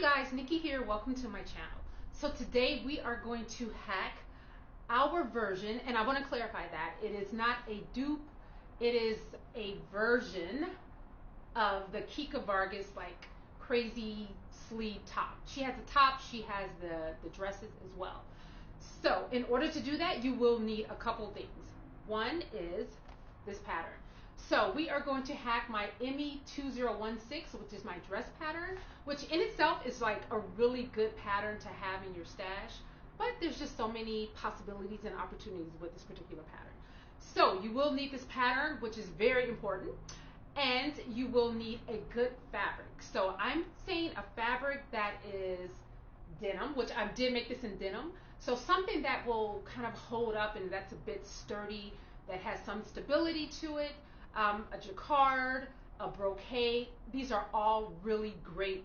Hey guys, Nikki here. Welcome to my channel. So today we are going to hack our version, and I want to clarify that it is not a dupe, it is a version of the Kika Vargas like crazy sleeve top. She has the top, she has the dresses as well. So in order to do that, you will need a couple things. One is this pattern. So we are going to hack my ME2016, which is my dress pattern, which in itself is like a really good pattern to have in your stash, but there's just so many possibilities and opportunities with this particular pattern. So you will need this pattern, which is very important, and you will need a good fabric. So I'm saying a fabric that is denim, which I did make this in denim. So something that will kind of hold up and that's a bit sturdy, that has some stability to it. A jacquard, a brocade. These are all really great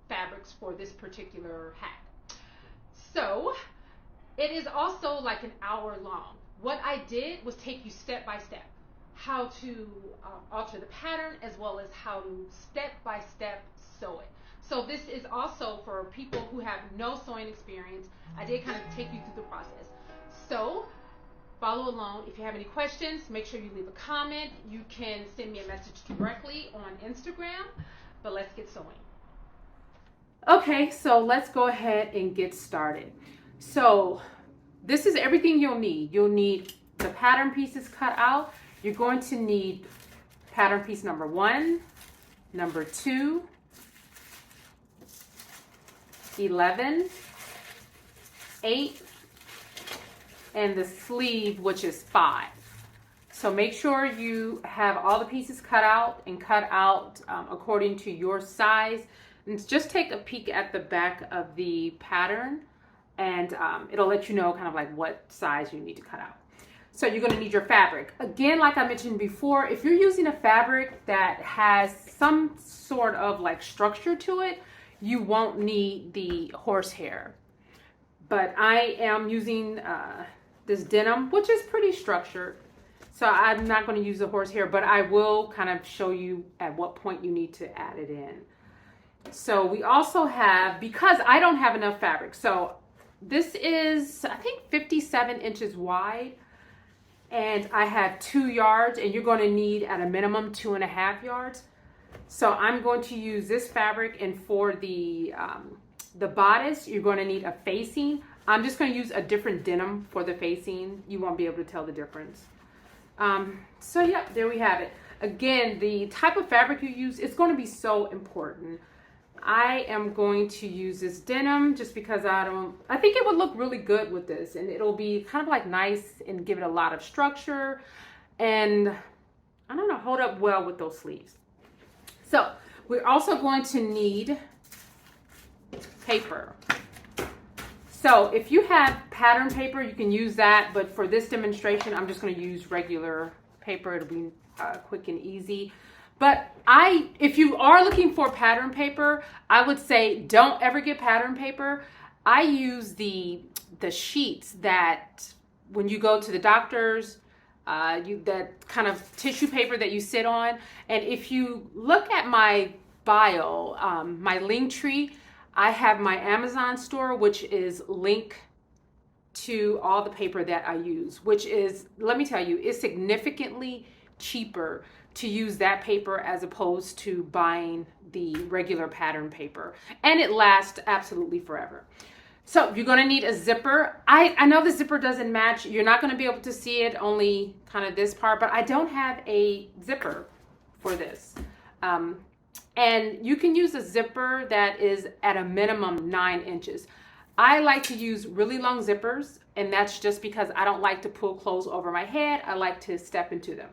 fabrics for this particular hack. So it is also like an hour long. What I did was take you step by step how to alter the pattern, as well as how to step by step sew it. So this is also for people who have no sewing experience. I did kind of take you through the process. So follow along. If you have any questions, make sure you leave a comment. You can send me a message directly on Instagram, but let's get sewing. Okay, so let's go ahead and get started. So this is everything you'll need. You'll need the pattern pieces cut out. You're going to need pattern piece number 1, number 2, 11, 8, and the sleeve, which is 5. So make sure you have all the pieces cut out and cut out according to your size. And just take a peek at the back of the pattern, and it'll let you know kind of like what size you need to cut out. So you're going to need your fabric. Again, like I mentioned before, if you're using a fabric that has some sort of like structure to it, you won't need the horsehair. But I am using this denim, which is pretty structured. So I'm not going to use the horsehair, but I will kind of show you at what point you need to add it in. So we also have, because I don't have enough fabric, so this is, I think, 57 inches wide, and I have 2 yards, and you're going to need at a minimum 2.5 yards. So I'm going to use this fabric, and for the bodice, you're going to need a facing. I'm just going to use a different denim for the facing. You won't be able to tell the difference. So yeah, there we have it. Again, the type of fabric you use is going to be so important. I am going to use this denim just because I think it would look really good with this, and it'll be kind of like nice and give it a lot of structure, and I don't know, hold up well with those sleeves. So we're also going to need paper. So if you have pattern paper, you can use that, but for this demonstration, I'm just going to use regular paper. It'll be quick and easy. But if you are looking for pattern paper, I would say don't ever get pattern paper. I use the sheets that when you go to the doctor's, that kind of tissue paper that you sit on. And if you look at my bio, my link tree, I have my Amazon store, which is linked to all the paper that I use, which is, let me tell you, it's significantly cheaper to use that paper as opposed to buying the regular pattern paper. And it lasts absolutely forever. So you're going to need a zipper. I know the zipper doesn't match. You're not going to be able to see it, only kind of this part, but I don't have a zipper for this. And you can use a zipper that is at a minimum 9 inches. I like to use really long zippers, and that's just because I don't like to pull clothes over my head. I like to step into them.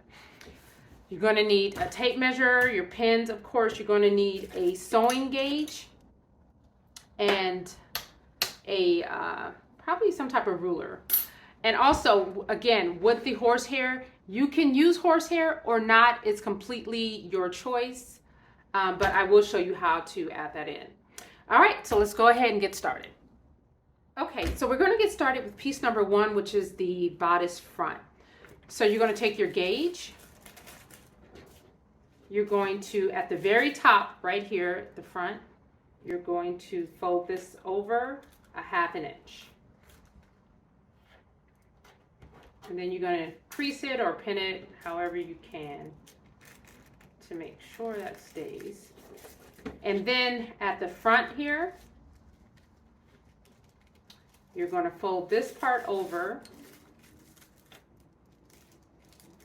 You're going to need a tape measure, your pins, of course. You're going to need a sewing gauge and a probably some type of ruler. And also, again, with the horsehair, you can use horsehair or not. It's completely your choice. But I will show you how to add that in. All right, so let's go ahead and get started. Okay, so we're going to get started with piece number 1, which is the bodice front. So you're going to take your gauge. You're going to, at the very top, right here at the front, you're going to fold this over a 1/2 inch. And then you're going to crease it or pin it however you can to make sure that stays. And then at the front here, you're going to fold this part over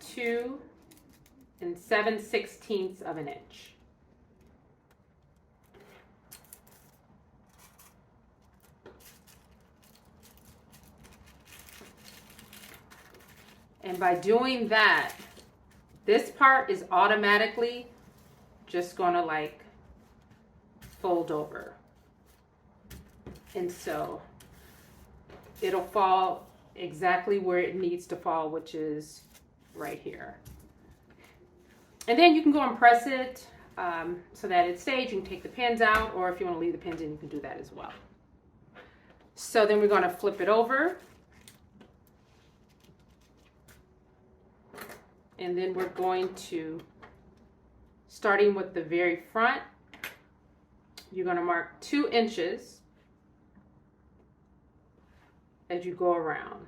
2 7/16 of an inch. And by doing that, this part is automatically just going to like fold over. And so it'll fall exactly where it needs to fall, which is right here. And then you can go and press it so that it stays. You can take the pins out, or if you want to leave the pins in, you can do that as well. So then we're going to flip it over. And then we're going to, starting with the very front, you're going to mark 2 inches as you go around.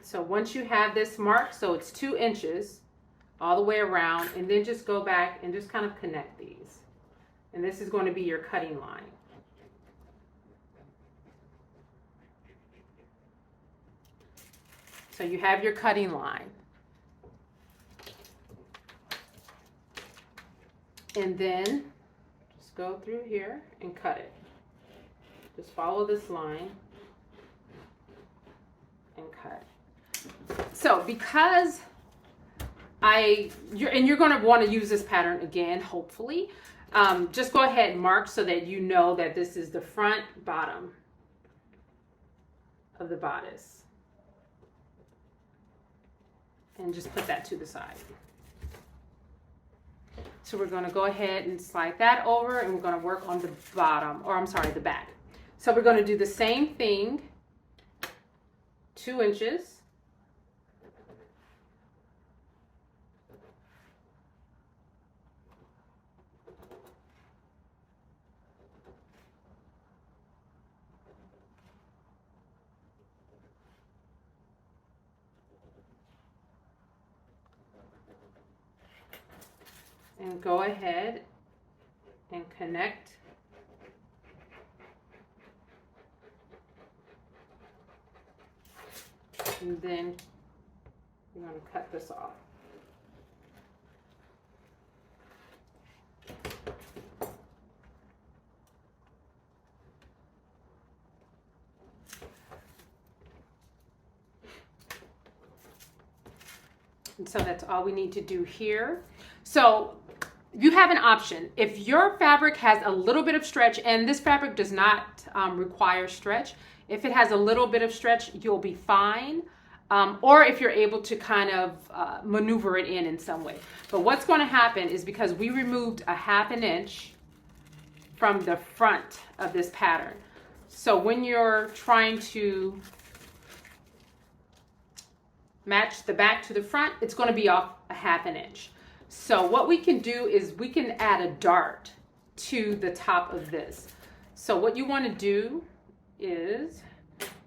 So once you have this marked, so it's 2 inches all the way around, and then just go back and just kind of connect these. And this is going to be your cutting line. So you have your cutting line. And then just go through here and cut it. Just follow this line and cut. So because you're going to want to use this pattern again, hopefully, just go ahead and mark so that you know that this is the front bottom of the bodice. And just put that to the side. So we're going to go ahead and slide that over, and we're going to work on the bottom, or I'm sorry, the back. So we're going to do the same thing, 2 inches. And go ahead and connect. And then you're going to cut this off. And so that's all we need to do here. So you have an option. If your fabric has a little bit of stretch, and this fabric does not require stretch, if it has a little bit of stretch, you'll be fine. Or if you're able to kind of maneuver it in some way. But what's going to happen is, because we removed a 1/2 inch from the front of this pattern. So when you're trying to match the back to the front, it's going to be off a 1/2 inch. So what we can do is we can add a dart to the top of this. So what you want to do is,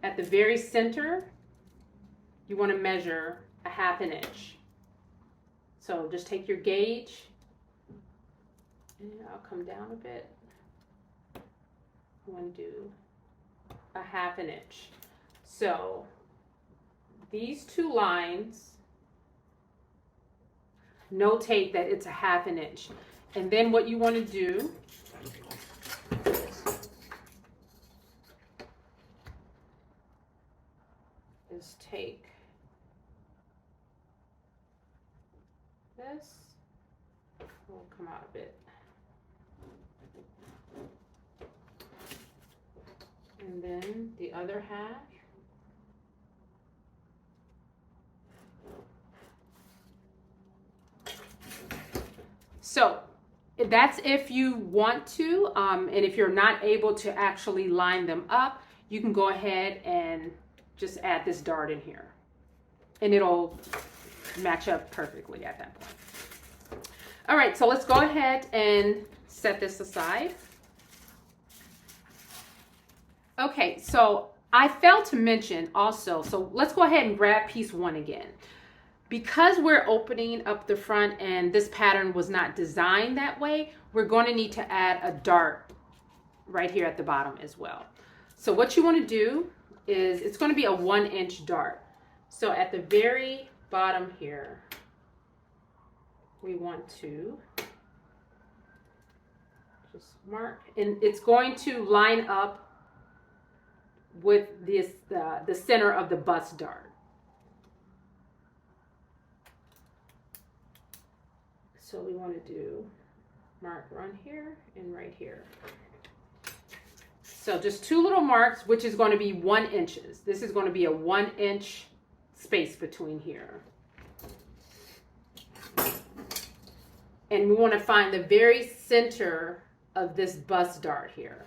at the very center, you want to measure a 1/2 inch. So just take your gauge, and I'll come down a bit. I want to do a 1/2 inch. So these 2 lines, notate that it's a 1/2 inch. And then what you want to do is take this, will come out a bit, and then the other half. So That's if you want to, and if you're not able to actually line them up, you can go ahead and just add this dart in here, and it'll match up perfectly at that point. All right, so let's go ahead and set this aside. Okay, so I failed to mention also, so let's go ahead and grab piece 1 again. Because we're opening up the front and this pattern was not designed that way, we're going to need to add a dart right here at the bottom as well. So what you want to do is, it's going to be a 1-inch dart. So at the very bottom here, we want to just mark, and it's going to line up with this the center of the bust dart. So we want to do mark right here and right here. So just 2 little marks, which is going to be 1 inch. This is going to be a 1-inch space between here. And we want to find the very center of this bust dart here.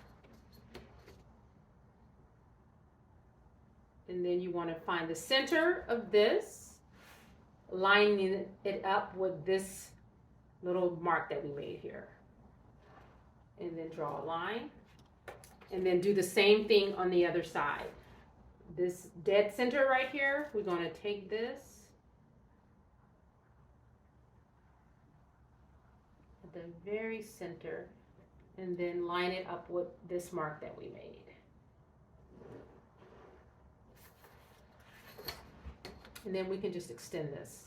And then you want to find the center of this, lining it up with this little mark that we made here. And then draw a line. And then do the same thing on the other side. This dead center right here, we're going to take this at the very center and then line it up with this mark that we made. And then we can just extend this.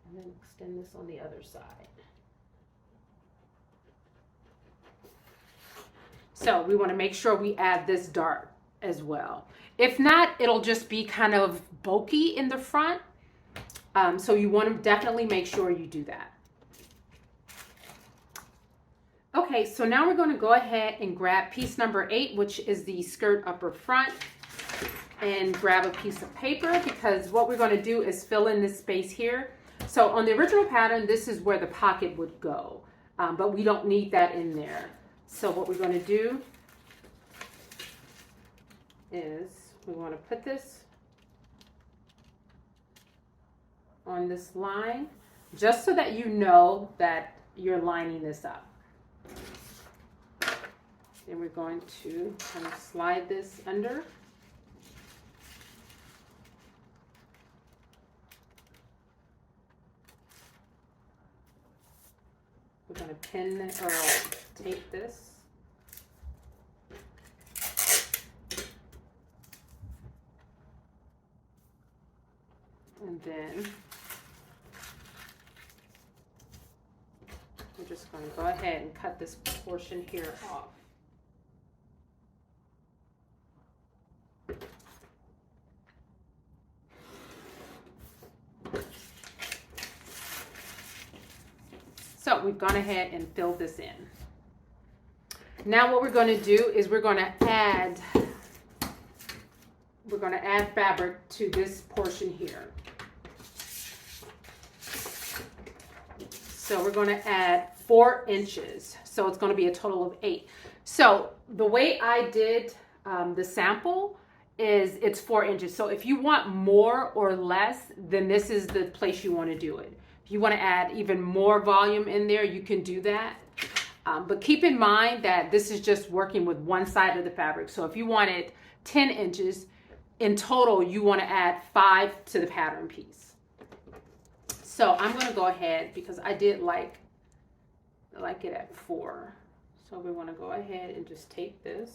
And then extend this on the other side. So we want to make sure we add this dart as well. If not, it'll just be kind of bulky in the front. So you want to definitely make sure you do that. Okay, so now we're going to go ahead and grab piece number 8, which is the skirt upper front, and grab a piece of paper, because what we're going to do is fill in this space here. So on the original pattern, this is where the pocket would go, but we don't need that in there. So what we're going to do is we want to put this on this line, just so that you know that you're lining this up. And we're going to kind of slide this under. We're going to pin or tape this. And then we're just going to go ahead and cut this portion here off. So we've gone ahead and filled this in. Now what we're going to do is we're going to add fabric to this portion here. So we're going to add 4 inches. So it's going to be a total of 8. So the way I did the sample is it's 4 inches. So if you want more or less, then this is the place you want to do it. If you want to add even more volume in there, you can do that. But keep in mind that this is just working with one side of the fabric. So if you wanted 10 inches, in total, you want to add 5 to the pattern piece. So I'm going to go ahead, because I did like it at 4. So we want to go ahead and just take this.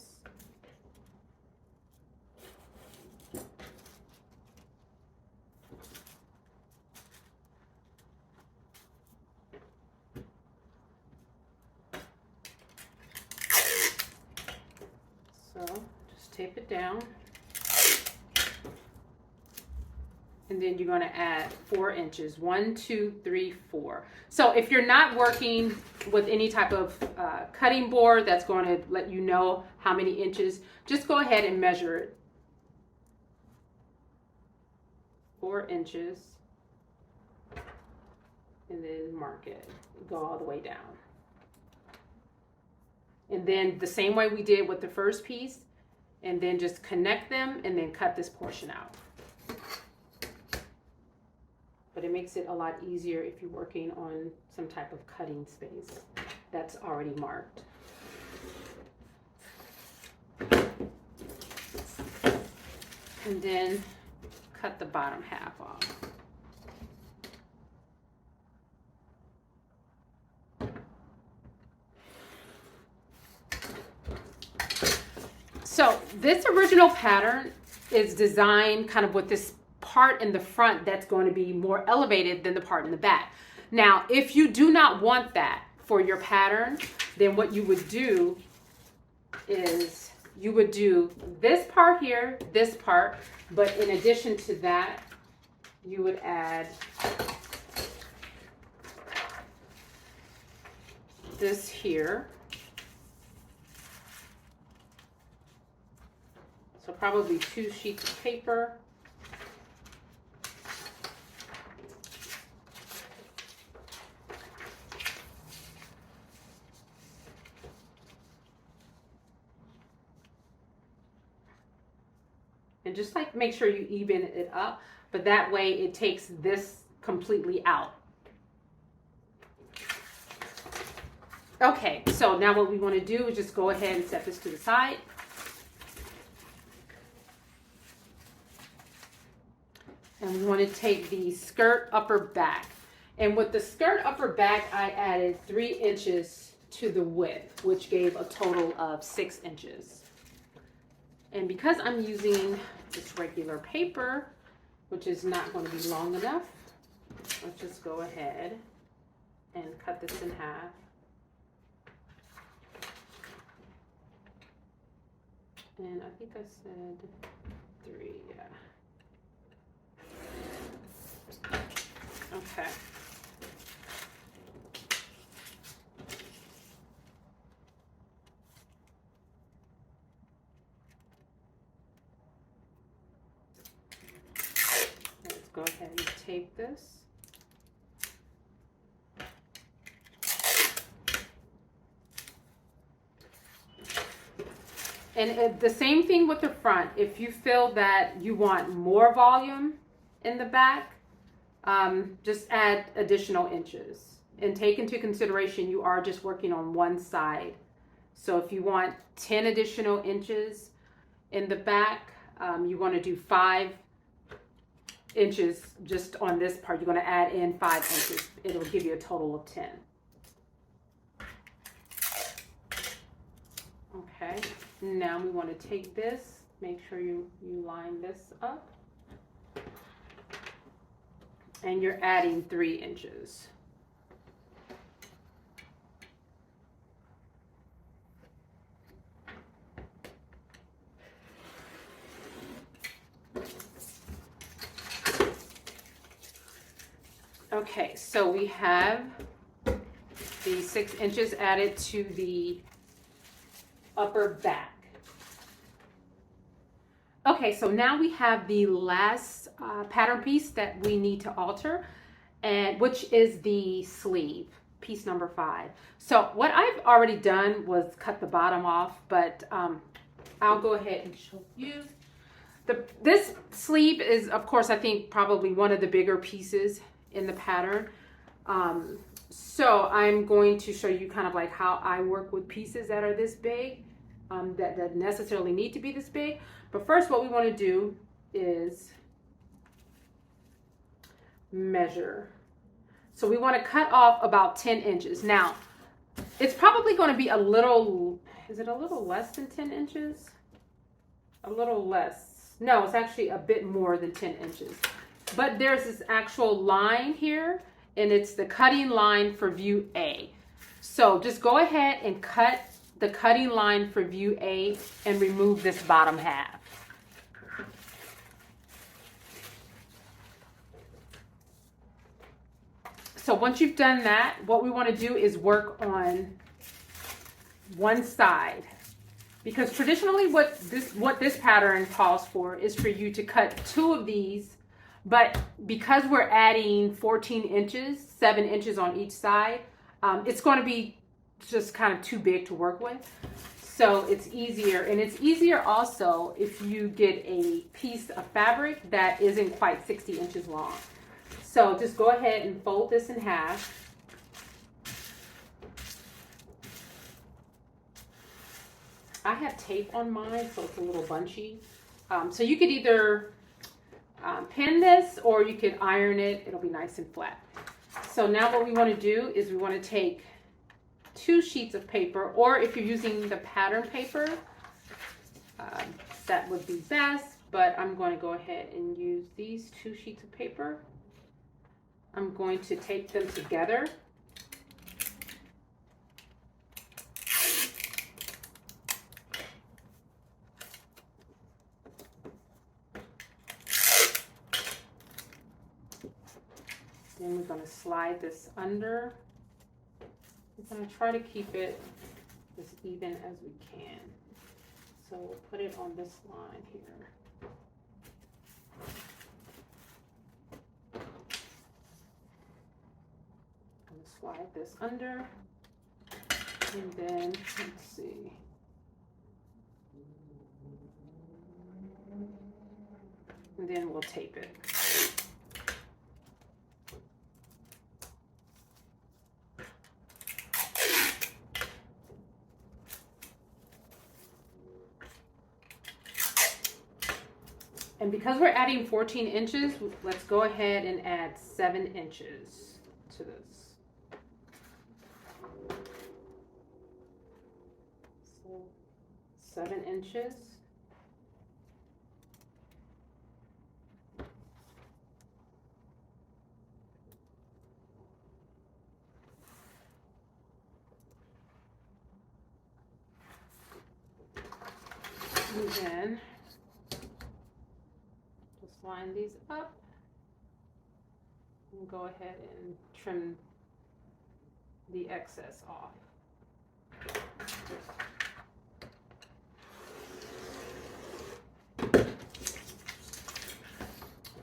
So just tape it down. And then you're going to add 4 inches. 1, 2, 3, 4. So if you're not working with any type of cutting board that's going to let you know how many inches, just go ahead and measure it. 4 inches, and then mark it, go all the way down. And then the same way we did with the first piece, and then just connect them and then cut this portion out. But it makes it a lot easier if you're working on some type of cutting space that's already marked. And then cut the bottom half off. So this original pattern is designed kind of with this part in the front that's going to be more elevated than the part in the back. Now, if you do not want that for your pattern, then what you would do is you would do this part here, this part, but in addition to that, you would add this here. So probably 2 sheets of paper. And just like make sure you even it up, but that way it takes this completely out. Okay, so now what we want to do is just go ahead and set this to the side. And we want to take the skirt upper back. And with the skirt upper back, I added 3 inches to the width, which gave a total of 6 inches. And because I'm using this regular paper, which is not going to be long enough, let's just go ahead and cut this in half. And I think I said 3, yeah. Okay. Let's go ahead and tape this. And the same thing with the front. If you feel that you want more volume in the back, just add additional inches. And take into consideration you are just working on one side. So if you want 10 additional inches in the back, you want to do 5 inches just on this part. You're going to add in 5 inches. It'll give you a total of 10. Okay, now we want to take this, make sure you line this up. And you're adding 3 inches. Okay, so we have the 6 inches added to the upper back. Okay, so now we have the last pattern piece that we need to alter, and which is the sleeve, piece number 5. So what I've already done was cut the bottom off, but I'll go ahead and show you. This sleeve is, of course, I think probably one of the bigger pieces in the pattern. So I'm going to show you kind of like how I work with pieces that are this big, that necessarily need to be this big. But first, what we want to do is measure. So we want to cut off about 10 inches. Now, it's probably going to be a little, is it a little less than 10 inches? A little less. No, it's actually a bit more than 10 inches. But there's this actual line here, and it's the cutting line for view A. So just go ahead and cut the cutting line for view A and remove this bottom half. So once you've done that, what we want to do is work on one side, because traditionally what this pattern calls for is for you to cut 2 of these But because we're adding 14 inches, 7 inches on each side, it's going to be just kind of too big to work with. So it's easier, and it's easier also if you get a piece of fabric that isn't quite 60 inches long. So just go ahead and fold this in half. I have tape on mine, so it's a little bunchy. So you could either pin this or you could iron it. It'll be nice and flat. So now what we want to do is we want to take 2 sheets of paper, or if you're using the pattern paper, that would be best, but I'm going to go ahead and use these 2 sheets of paper. I'm going to tape them together. Then we're going to slide this under. We're going to try to keep it as even as we can. So we'll put it on this line here. I'm going to slide this under. And then, let's see. And then we'll tape it. And because we're adding 14 inches, let's go ahead and add 7 inches to this. So 7 inches. And then line these up and go ahead and trim the excess off.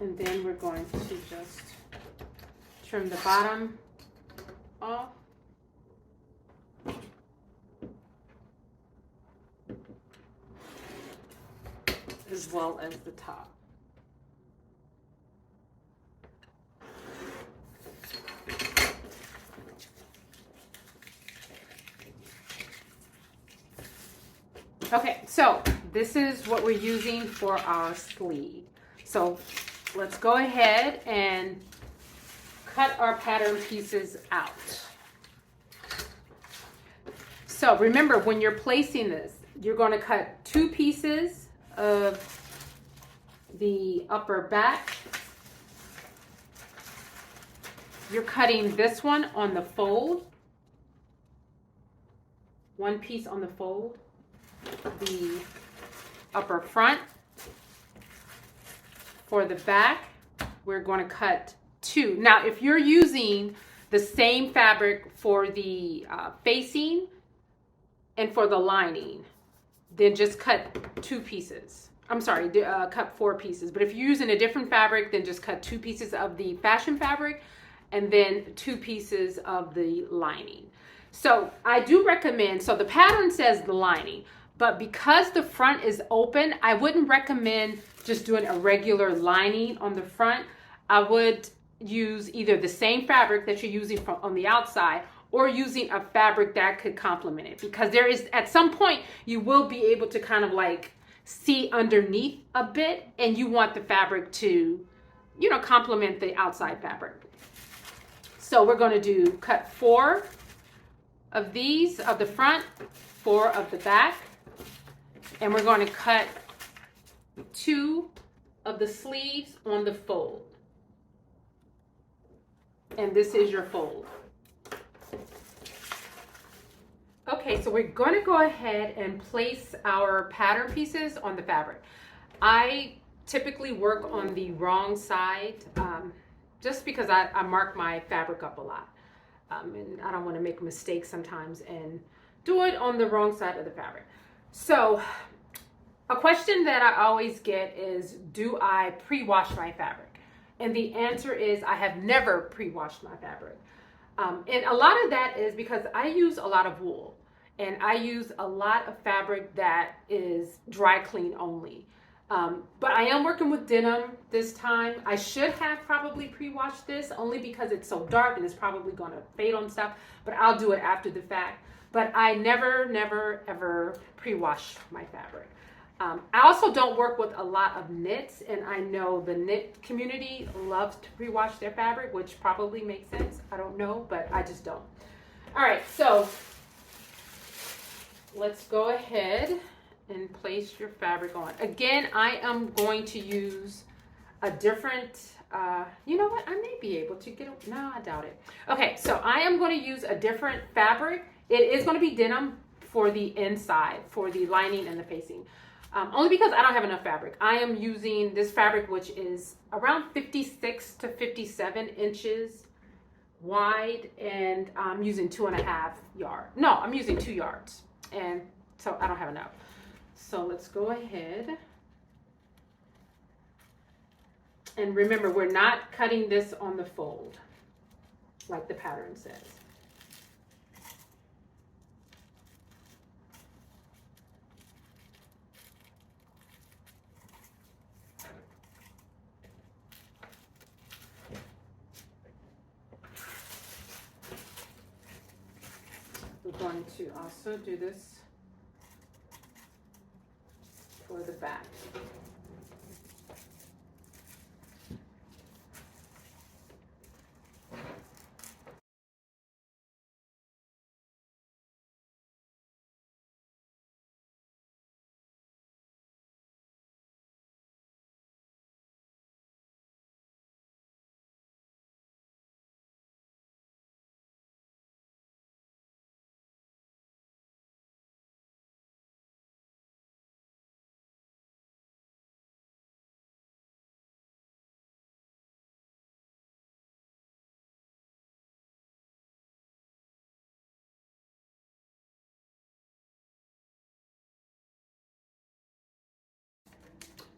And then we're going to just trim the bottom off. As well as the top. Okay, so this is what we're using for our sleeve. So let's go ahead and cut our pattern pieces out. So remember, when you're placing this, you're going to cut 2 pieces of the upper back. You're cutting this one on the fold. 1 piece on the fold. The upper front. For the back, we're going to cut 2. Now, if you're using the same fabric for the facing and for the lining, then just cut 2 pieces. I'm sorry, cut 4 pieces. But if you're using a different fabric, then just cut 2 pieces of the fashion fabric and then 2 pieces of the lining. So I do recommend, so the pattern says the lining, but because the front is open, I wouldn't recommend just doing a regular lining on the front. I would use either the same fabric that you're using on the outside or using a fabric that could complement it, because there is, at some point, you will be able to kind of like see underneath a bit, and you want the fabric to, you know, complement the outside fabric. So we're going to cut 4 of these of the front, 4 of the back, and we're going to cut 2 of the sleeves on the fold. And this is your fold. Okay, so we're going to go ahead and place our pattern pieces on the fabric. I typically work on the wrong side just because I mark my fabric up a lot. And I don't want to make mistakes sometimes and do it on the wrong side of the fabric. So a question that I always get is, do I pre-wash my fabric? And the answer is I have never pre-washed my fabric. And a lot of that is because I use a lot of wool, and I use a lot of fabric that is dry clean only. But I am working with denim this time. I should have probably pre-washed this only because it's so dark and it's probably going to fade on stuff, but I'll do it after the fact. But I never, ever pre-wash my fabric. I also don't work with a lot of knits, and I know the knit community loves to pre-wash their fabric, which probably makes sense. I don't know, but I just don't. All right, so let's go ahead and place your fabric on. Again, I am going to use a different, you know what? I may be able to get, no, I doubt it. Okay, so I am going to use a different fabric. It is going to be denim for the inside, for the lining and the facing. Only because I don't have enough fabric. I am using this fabric, which is around 56 to 57 inches wide, and I'm using 2.5 yards. No, I'm using 2 yards, and so I don't have enough. So let's go ahead. And remember, we're not cutting this on the fold, like the pattern says. We're going to also do this for the back.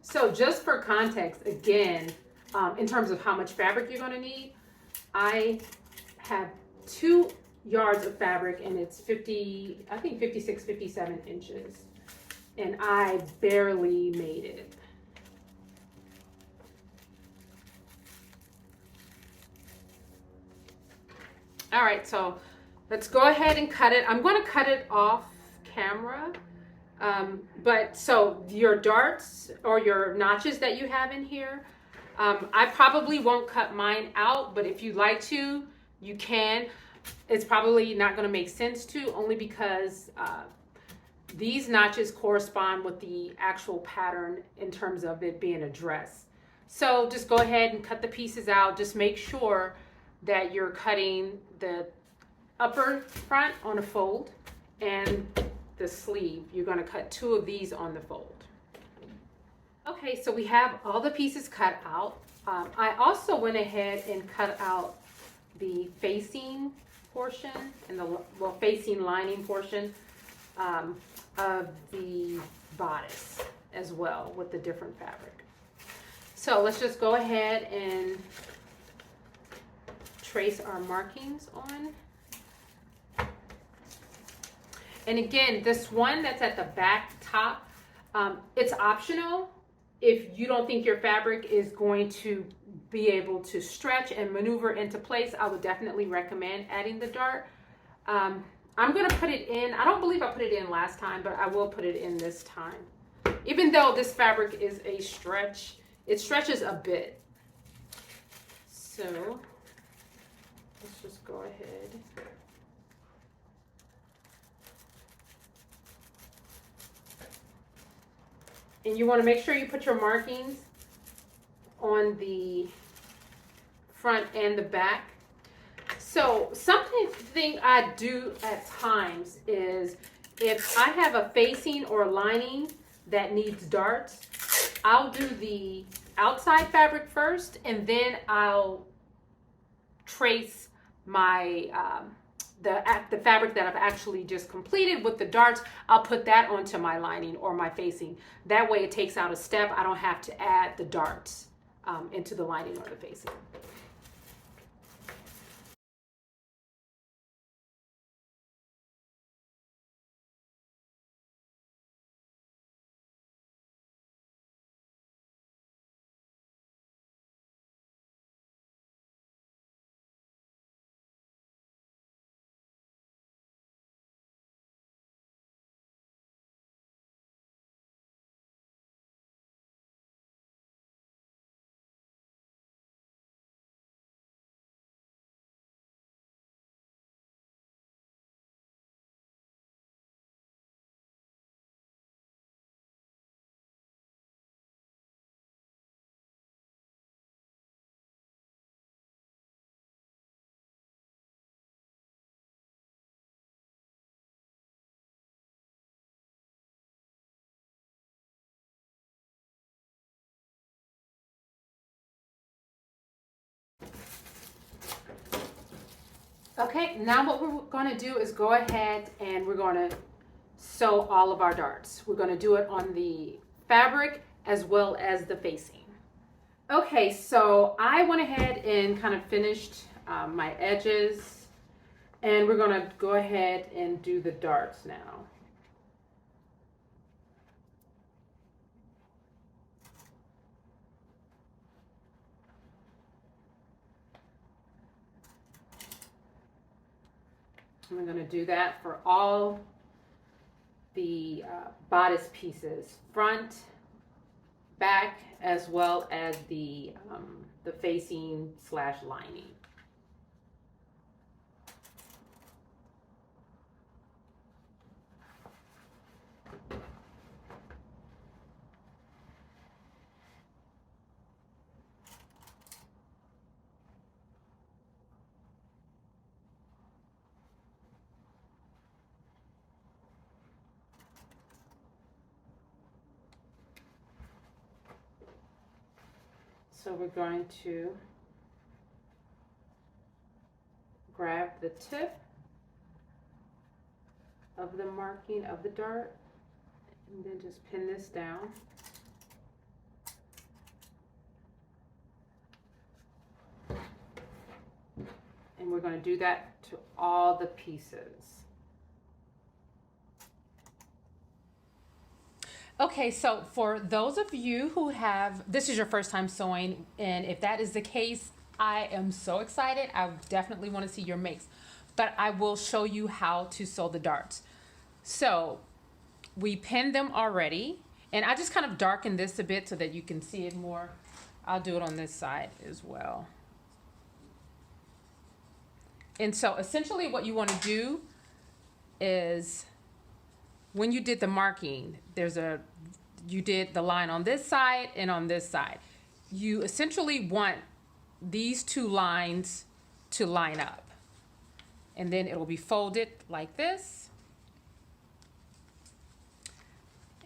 So just for context, again, in terms of how much fabric you're going to need, I have 2 yards of fabric, and it's 50, I think 56, 57 inches. And I barely made it. All right, so let's go ahead and cut it. I'm going to cut it off camera. But so your darts or your notches that you have in here, I probably won't cut mine out, but if you'd like to, you can. It's probably not going to make sense to, only because these notches correspond with the actual pattern in terms of it being a dress. So just go ahead and cut the pieces out. Just make sure that you're cutting the upper front on a fold and the sleeve. You're going to cut 2 of these on the fold. Okay, so we have all the pieces cut out. I also went ahead and cut out the facing portion and the facing lining portion of the bodice as well with the different fabric. So let's just go ahead and trace our markings on. And again, this one that's at the back top, it's optional. If you don't think your fabric is going to be able to stretch and maneuver into place, I would definitely recommend adding the dart. I'm going to put it in. I don't believe I put it in last time, but I will put it in this time. Even though this fabric is a stretch, it stretches a bit. So let's just go ahead. And you want to make sure you put your markings on the front and the back. So something I do at times is if I have a facing or a lining that needs darts, I'll do the outside fabric first, and then I'll trace my the fabric that I've actually just completed with the darts. I'll put that onto my lining or my facing. That way it takes out a step. I don't have to add the darts into the lining or the facing. Okay, now what we're going to do is go ahead and we're going to sew all of our darts. We're going to do it on the fabric as well as the facing. Okay, so I went ahead and kind of finished my edges, and we're going to go ahead and do the darts now. I'm going to do that for all the bodice pieces, front, back, as well as the facing / lining. So we're going to grab the tip of the marking of the dart and then just pin this down. And we're going to do that to all the pieces. Okay, so for those of you who this is your first time sewing, and if that is the case, I am so excited. I definitely want to see your makes, but I will show you how to sew the darts. So we pinned them already, and I just kind of darken this a bit so that you can see it more. I'll do it on this side as well. And so essentially what you want to do is, when you did the marking, you did the line on this side and on this side. You essentially want these two lines to line up. And then it'll be folded like this.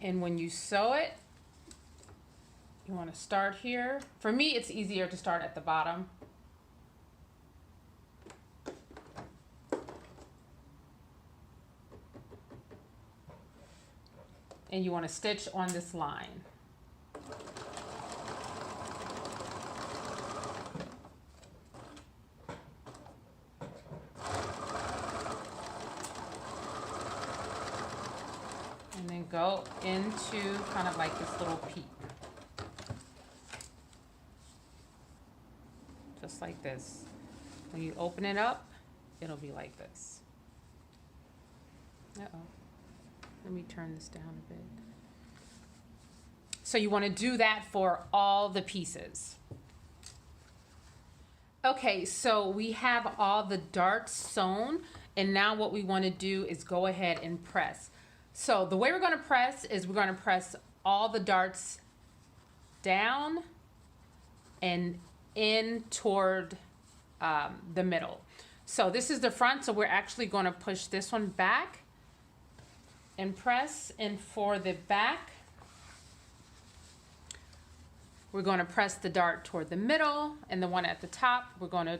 And when you sew it, you want to start here. For me, it's easier to start at the bottom. And you want to stitch on this line. And then go into kind of like this little peak. Just like this. When you open it up, it'll be like this. Uh-oh. Let me turn this down a bit. So you want to do that for all the pieces. Okay, so we have all the darts sewn, and now what we want to do is go ahead and press. So the way we're going to press is we're going to press all the darts down and in toward the middle. So this is the front, so we're actually going to push this one back and press, and for the back, we're going to press the dart toward the middle, and the one at the top, we're going to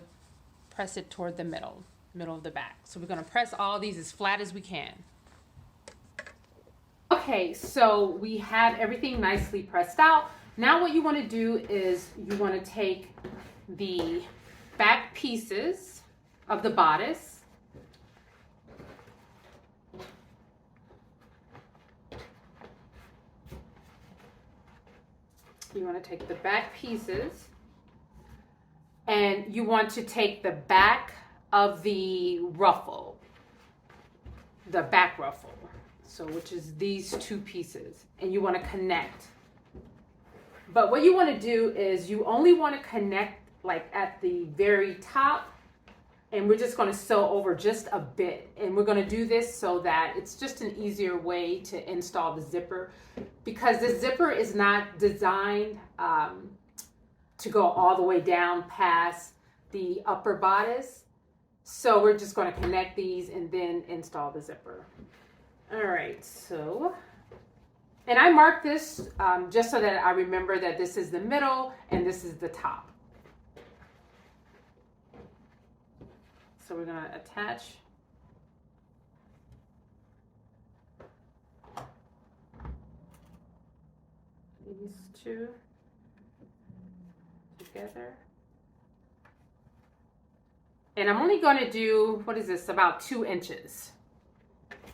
press it toward the middle of the back. So we're going to press all these as flat as we can. Okay, so we have everything nicely pressed out. Now what you want to do is you want to take the back pieces of the bodice, and you want to take the back of the ruffle, the back ruffle, so which is these two pieces, and you want to connect. But what you want to do is you only want to connect like at the very top, and we're just going to sew over just a bit. And we're going to do this so that it's just an easier way to install the zipper, because the zipper is not designed to go all the way down past the upper bodice. So we're just going to connect these and then install the zipper. All right, so, and I marked this just so that I remember that this is the middle and this is the top. So we're going to attach these two together. And I'm only going to do, what is this, about 2 inches.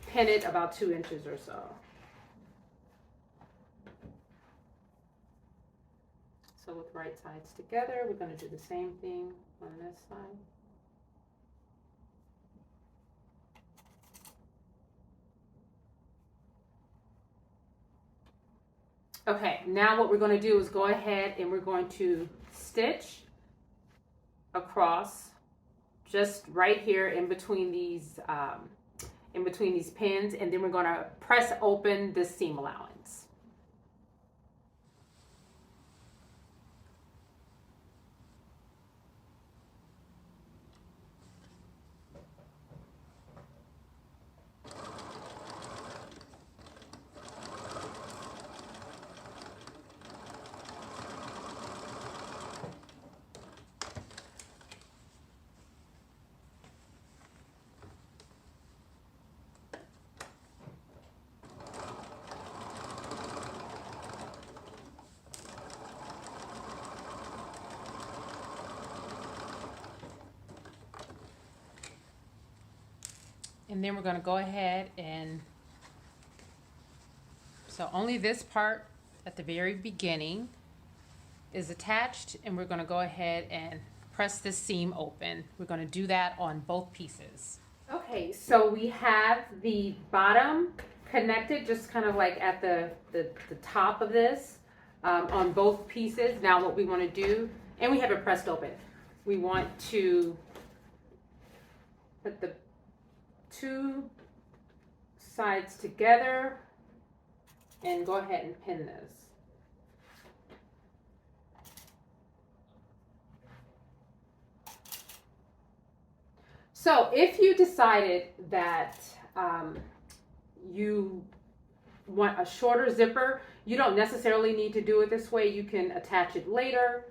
Pin it about 2 inches or so. So with right sides together, we're going to do the same thing on this side. Okay, now what we're going to do is go ahead and we're going to stitch across just right here in between these pins, and then we're going to press open the seam allowance. And then we're going to go ahead and, so only this part at the very beginning is attached, and we're going to go ahead and press this seam open. We're going to do that on both pieces. Okay, so we have the bottom connected just kind of like at the top of this on both pieces. Now what we want to do, and we have it pressed open, we want to put the 2 sides together and go ahead and pin this. So if you decided that you want a shorter zipper, you don't necessarily need to do it this way. You can attach it later.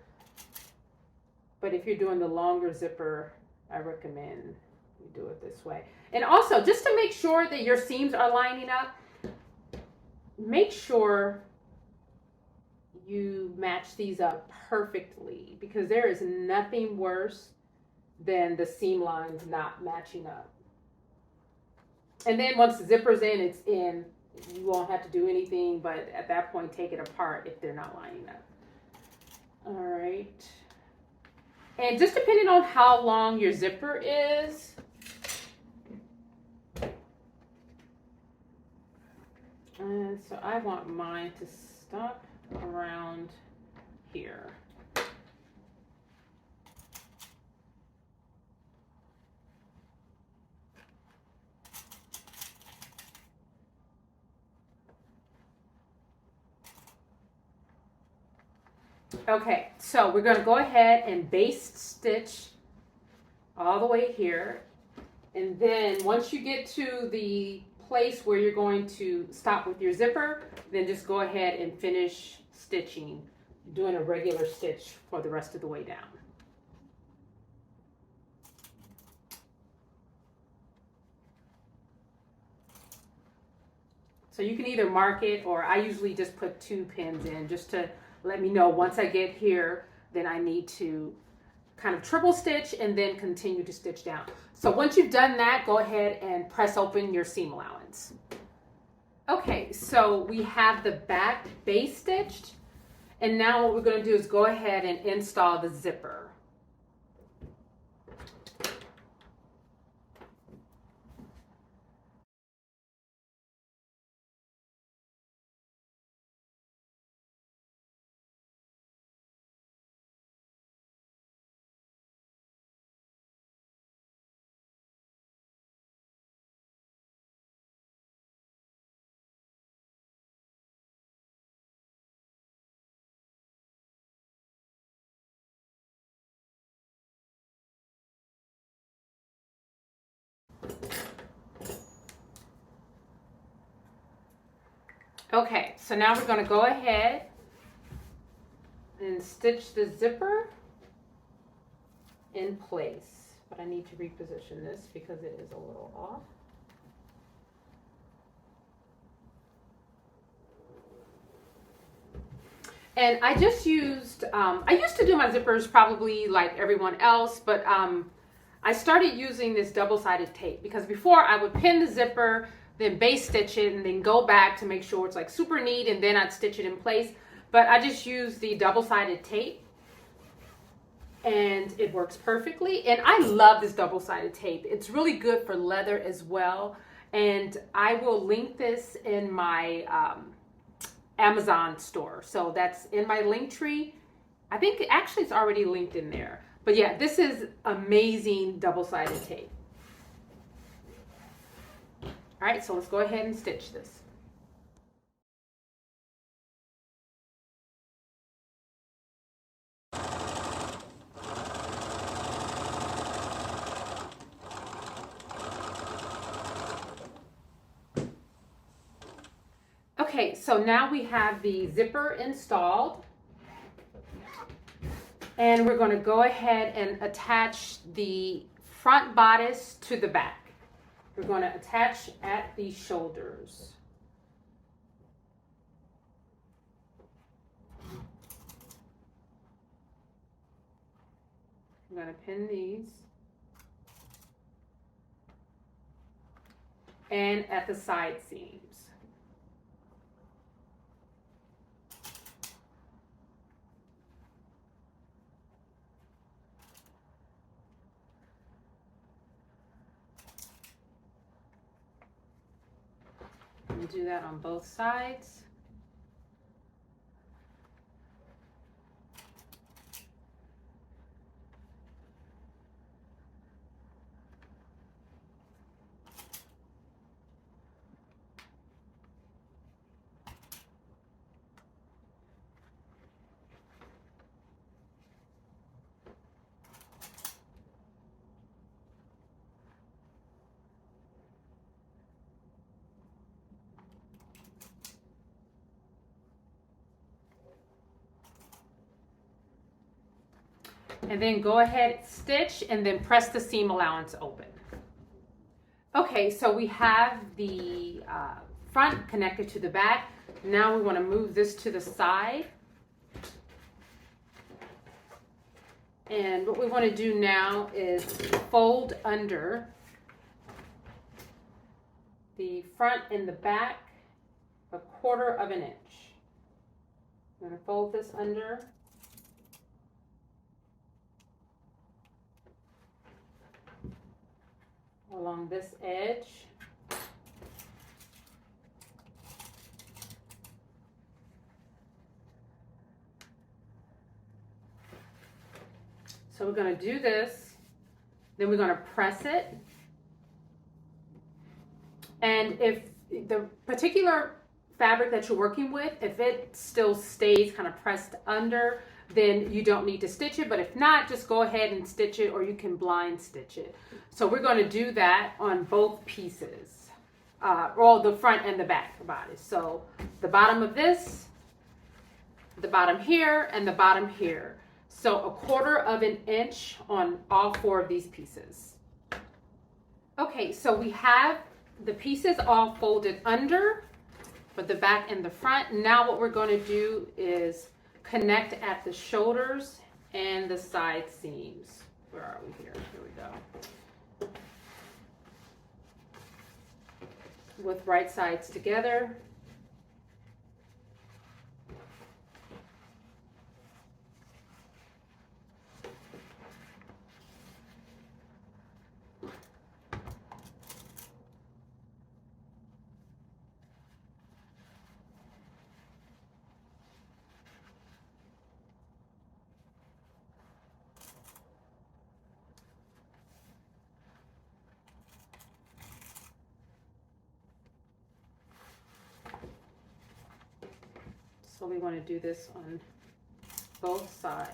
But if you're doing the longer zipper, I recommend you do it this way. And also, just to make sure that your seams are lining up, make sure you match these up perfectly, because there is nothing worse than the seam lines not matching up. And then once the zipper's in, it's in. You won't have to do anything, but at that point, take it apart if they're not lining up. All right. And just depending on how long your zipper is, and so I want mine to stop around here. Okay, so we're going to go ahead and baste stitch all the way here. And then once you get to the place where you're going to stop with your zipper, then just go ahead and finish stitching, doing a regular stitch for the rest of the way down. So you can either mark it, or I usually just put 2 pins in just to let me know once I get here, then I need to kind of triple stitch and then continue to stitch down. So once you've done that, go ahead and press open your seam allowance. Okay, so we have the back base stitched, and now what we're going to do is go ahead and install the zipper. Okay, so now we're going to go ahead and stitch the zipper in place. But I need to reposition this because it is a little off. And I just used, I used to do my zippers probably like everyone else, but I started using this double-sided tape because before I would pin the zipper, then base stitch it, and then go back to make sure it's like super neat, and then I'd stitch it in place. But I just use the double-sided tape, and it works perfectly. And I love this double-sided tape. It's really good for leather as well. And I will link this in my Amazon store. So that's in my link tree. I think actually it's already linked in there. But yeah, this is amazing double-sided tape. All right, so let's go ahead and stitch this. Okay, so now we have the zipper installed. And we're going to go ahead and attach the front bodice to the back. We're going to attach at the shoulders. I'm going to pin these. And at the side seams. And do that on both sides. And then go ahead, stitch, and then press the seam allowance open. Okay, so we have the front connected to the back. Now we want to move this to the side. And what we want to do now is fold under the front and the back 1/4 inch. I'm going to fold this under. Along this edge. So we're going to do this, then we're going to press it. And if the particular fabric that you're working with, if it still stays kind of pressed under, then you don't need to stitch it. But if not, just go ahead and stitch it, or you can blind stitch it. So we're going to do that on both pieces, or the front and the back bodice. So the bottom of this, the bottom here, and the bottom here. So 1/4 inch on all 4 of these pieces. Okay, so we have the pieces all folded under for the back and the front. Now what we're going to do is connect at the shoulders and the side seams. Where are we here? Here we go. With right sides together. So we want to do this on both sides.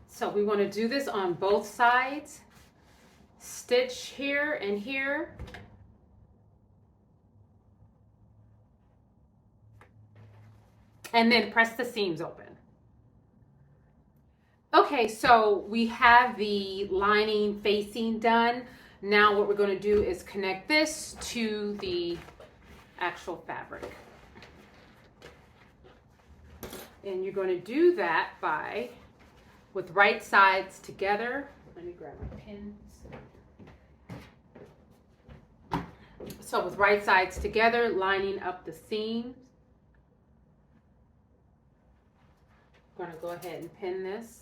So we want to do this on both sides. Stitch here and here. And then press the seams open. Okay, so we have the lining facing done. Now what we're going to do is connect this to the actual fabric. And you're going to do that by, with right sides together. Let me grab my pins. So with right sides together, lining up the seams. I'm going to go ahead and pin this.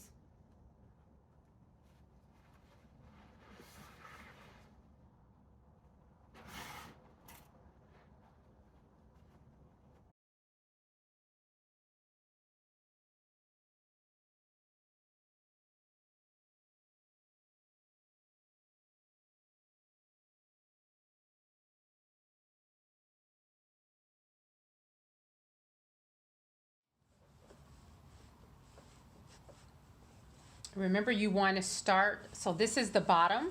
Remember, you want to start, so this is the bottom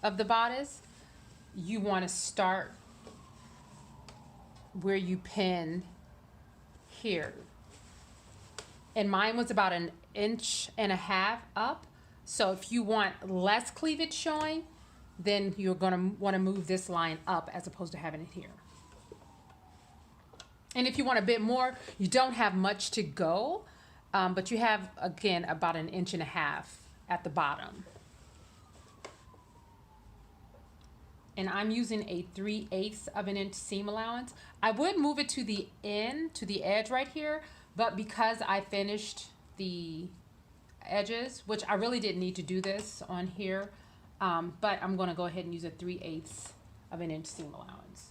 of the bodice. You want to start where you pin here. And mine was about 1.5 inches up. So if you want less cleavage showing, then you're going to want to move this line up as opposed to having it here. And if you want a bit more, you don't have much to go. But you have, again, about 1.5 inches at the bottom. And I'm using a 3/8 of an inch seam allowance. I would move it to the end, to the edge right here, but because I finished the edges, which I really didn't need to do this on here, but I'm going to go ahead and use a 3/8 of an inch seam allowance.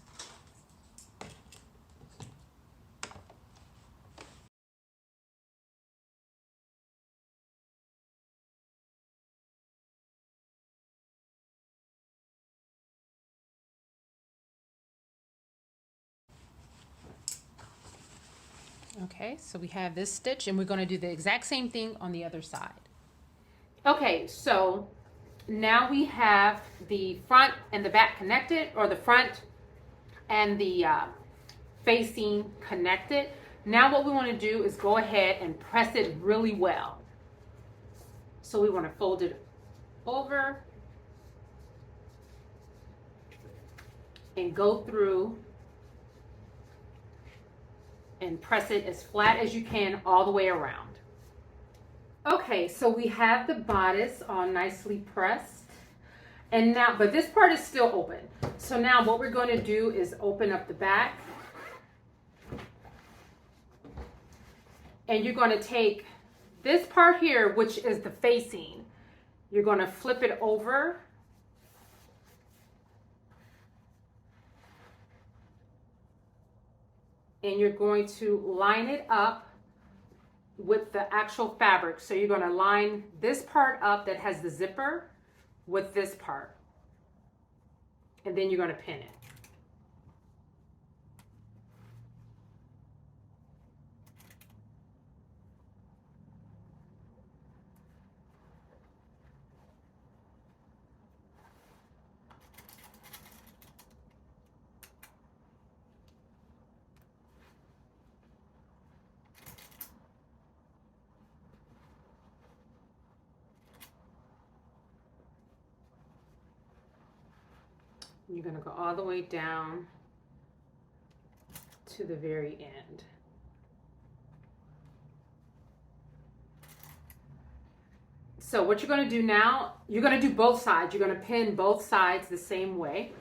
Okay, so we have this stitch and we're going to do the exact same thing on the other side. Okay, so now we have the front and the back connected, or the front and the facing connected. Now what we want to do is go ahead and press it really well. So we want to fold it over and go through and press it as flat as you can all the way around. Okay, so we have the bodice all nicely pressed. And now, but this part is still open. So now what we're going to do is open up the back. And you're going to take this part here, which is the facing. You're going to flip it over. And you're going to line it up with the actual fabric. So you're going to line this part up that has the zipper with this part. And then you're going to pin it. You're going to go all the way down to the very end. So what you're going to do now, you're going to do both sides. You're going to pin both sides the same way.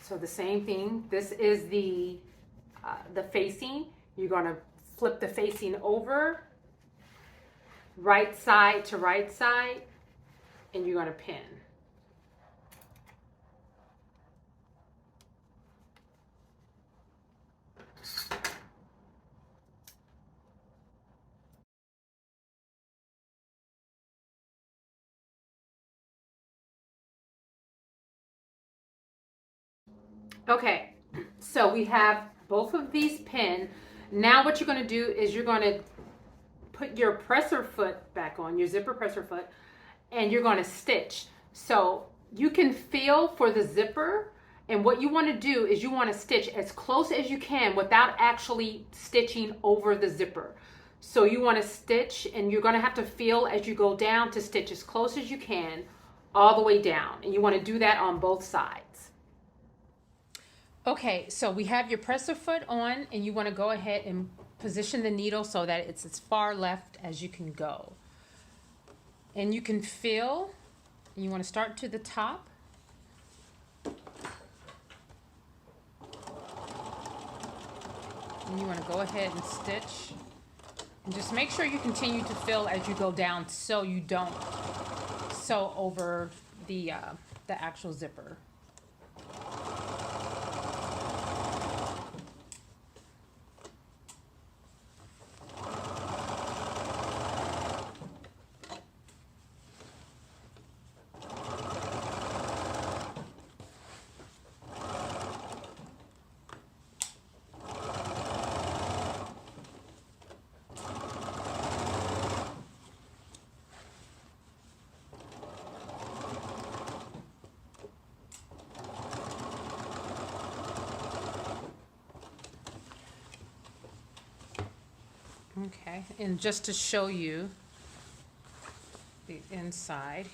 So the same thing. This is the facing. You're going to flip the facing over, right side to right side, and you're going to pin. Okay, so we have both of these pinned. Now what you're going to do is you're going to put your presser foot back on, your zipper presser foot, and you're going to stitch. So you can feel for the zipper, and what you want to do is you want to stitch as close as you can without actually stitching over the zipper. So you want to stitch, and you're going to have to feel as you go down to stitch as close as you can all the way down, and you want to do that on both sides. Okay, so we have your presser foot on, and you want to go ahead and position the needle so that it's as far left as you can go. And you can feel, you want to start to the top. And you want to go ahead and stitch. And just make sure you continue to fill as you go down so you don't sew over the actual zipper. Okay, and just to show you the inside.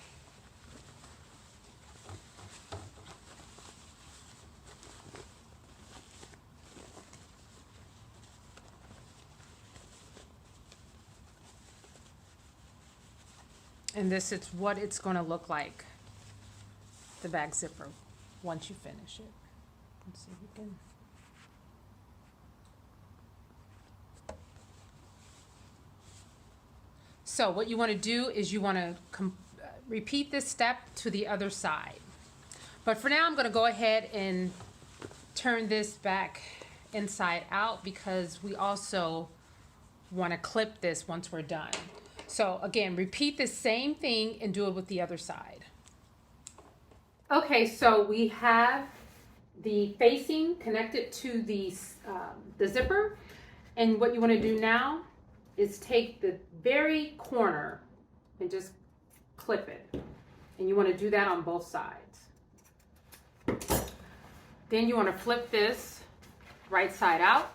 And this is what it's going to look like, the back zipper, once you finish it. Let's see if we can. So what you want to do is you want to repeat this step to the other side. But for now, I'm going to go ahead and turn this back inside out because we also want to clip this once we're done. So again, repeat the same thing and do it with the other side. Okay, so we have the facing connected to the zipper. And what you want to do now is take the very corner and just clip it. And you want to do that on both sides. Then you want to flip this right side out.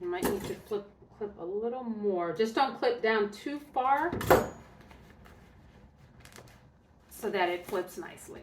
You might need to clip a little more. Just don't clip down too far so that it flips nicely.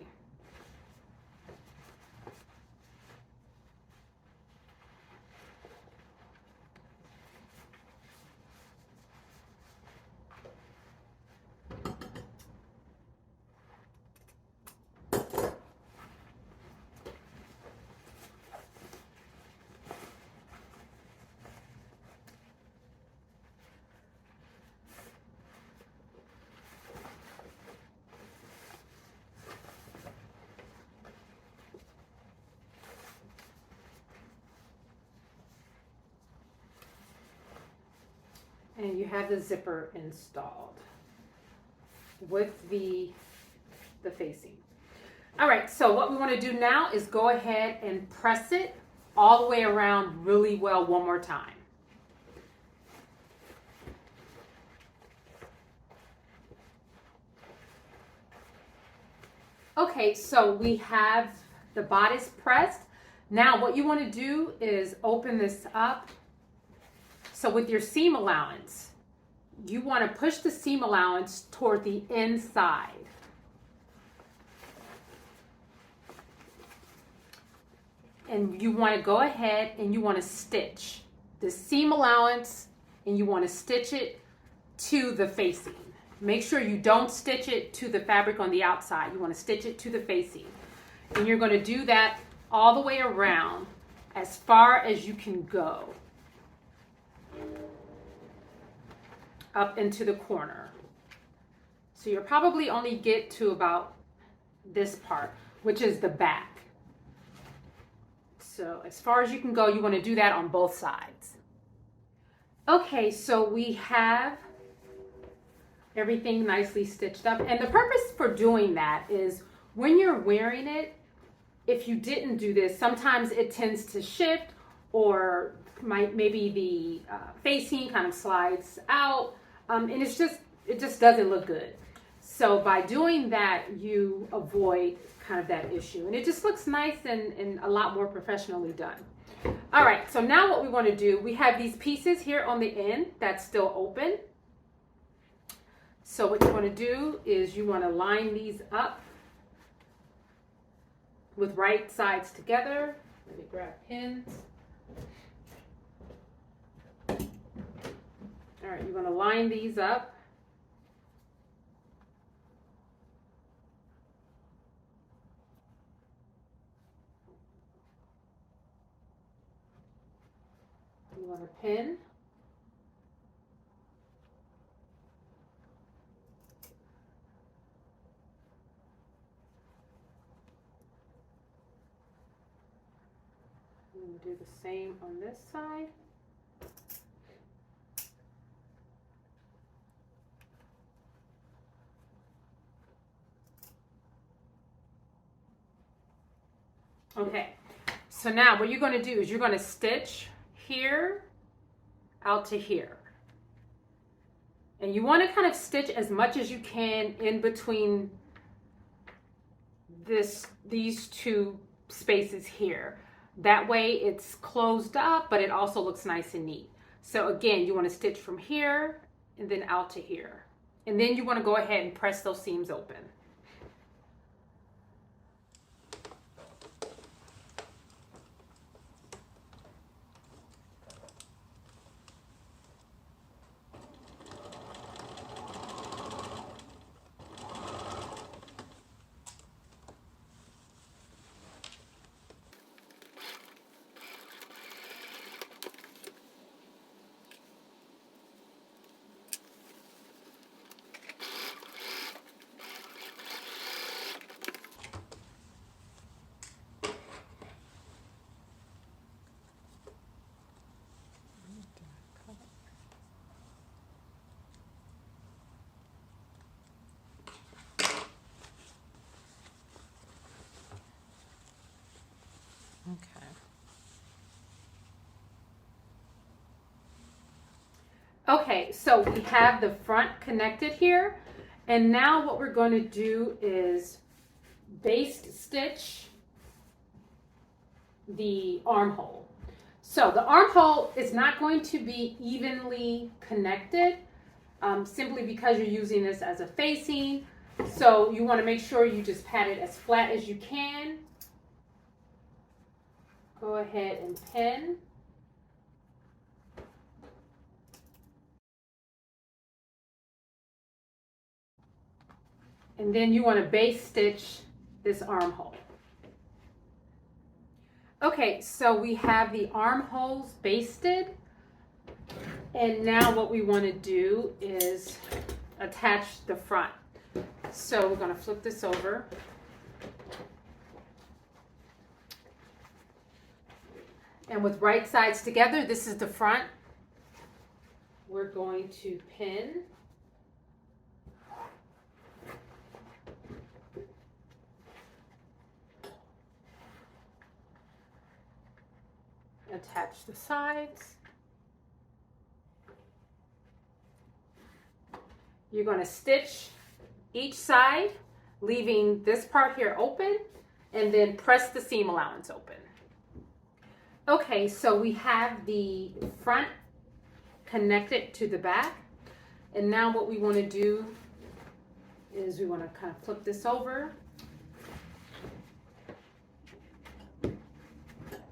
And you have the zipper installed with the facing. All right, so what we want to do now is go ahead and press it all the way around really well one more time. Okay, so we have the bodice pressed. Now what you want to do is open this up. So with your seam allowance, you want to push the seam allowance toward the inside. And you want to go ahead and you want to stitch the seam allowance, and you want to stitch it to the facing. Make sure you don't stitch it to the fabric on the outside. You want to stitch it to the facing. And you're going to do that all the way around as far as you can go up into the corner. So you'll probably only get to about this part, which is the back. So as far as you can go, you want to do that on both sides. Okay, so we have everything nicely stitched up. And the purpose for doing that is when you're wearing it, if you didn't do this, sometimes it tends to shift, or maybe the facing kind of slides out, and it just doesn't look good. So by doing that, you avoid kind of that issue, and it just looks nice and a lot more professionally done. All right, so now what we want to do, we have these pieces here on the end that's still open. So what you want to do is you want to line these up with right sides together. Let me grab pins. All right, you're going to line these up. You want to pin. And do the same on this side. Okay, so now what you're going to do is you're going to stitch here out to here. And you want to kind of stitch as much as you can in between these two spaces here. That way it's closed up, but it also looks nice and neat. So again, you want to stitch from here and then out to here. And then you want to go ahead and press those seams open. Okay, so we have the front connected here, and now what we're going to do is baste stitch the armhole. So the armhole is not going to be evenly connected, simply because you're using this as a facing. So you want to make sure you just pat it as flat as you can. Go ahead and pin. And then you want to baste stitch this armhole. Okay, so we have the armholes basted. And now what we want to do is attach the front. So we're going to flip this over. And with right sides together, this is the front. We're going to pin. Attach the sides. You're going to stitch each side leaving this part here open, and then press the seam allowance open. Okay, so we have the front connected to the back, and now what we want to do is we want to kind of flip this over,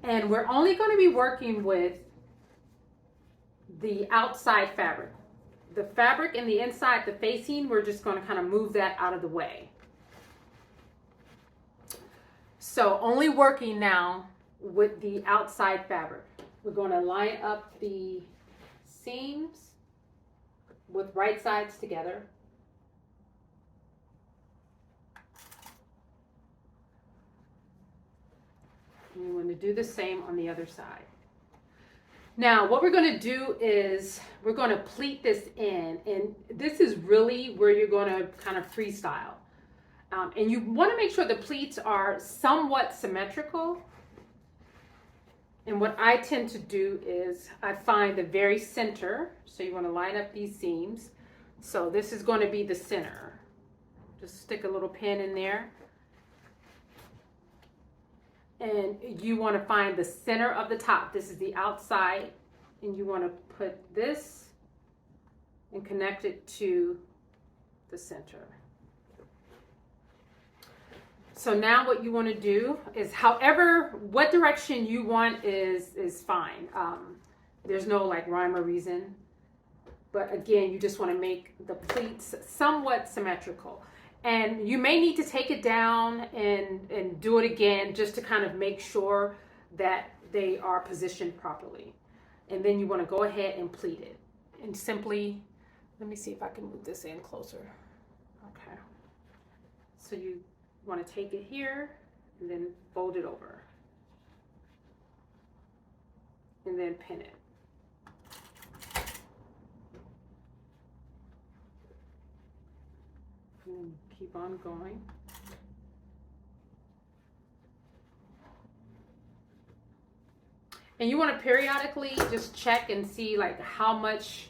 and we're only going to be working with the outside fabric. The fabric in the inside, the facing, we're just going to kind of move that out of the way. So only working now with the outside fabric. We're going to line up the seams with right sides together. And we want to do the same on the other side. Now, what we're going to do is we're going to pleat this in, and this is really where you're going to kind of freestyle. And you want to make sure the pleats are somewhat symmetrical. And what I tend to do is I find the very center. So you want to line up these seams. So this is going to be the center. Just stick a little pin in there. And you want to find the center of the top. This is the outside, and you want to put this and connect it to the center. So now what you want to do is, what direction you want is fine. There's no like rhyme or reason, but again, you just want to make the pleats somewhat symmetrical. And you may need to take it down and do it again just to kind of make sure that they are positioned properly. And then you want to go ahead and pleat it. And simply, let me see if I can move this in closer. Okay. So you want to take it here and then fold it over. And then pin it. And keep on going. And you want to periodically just check and see like how much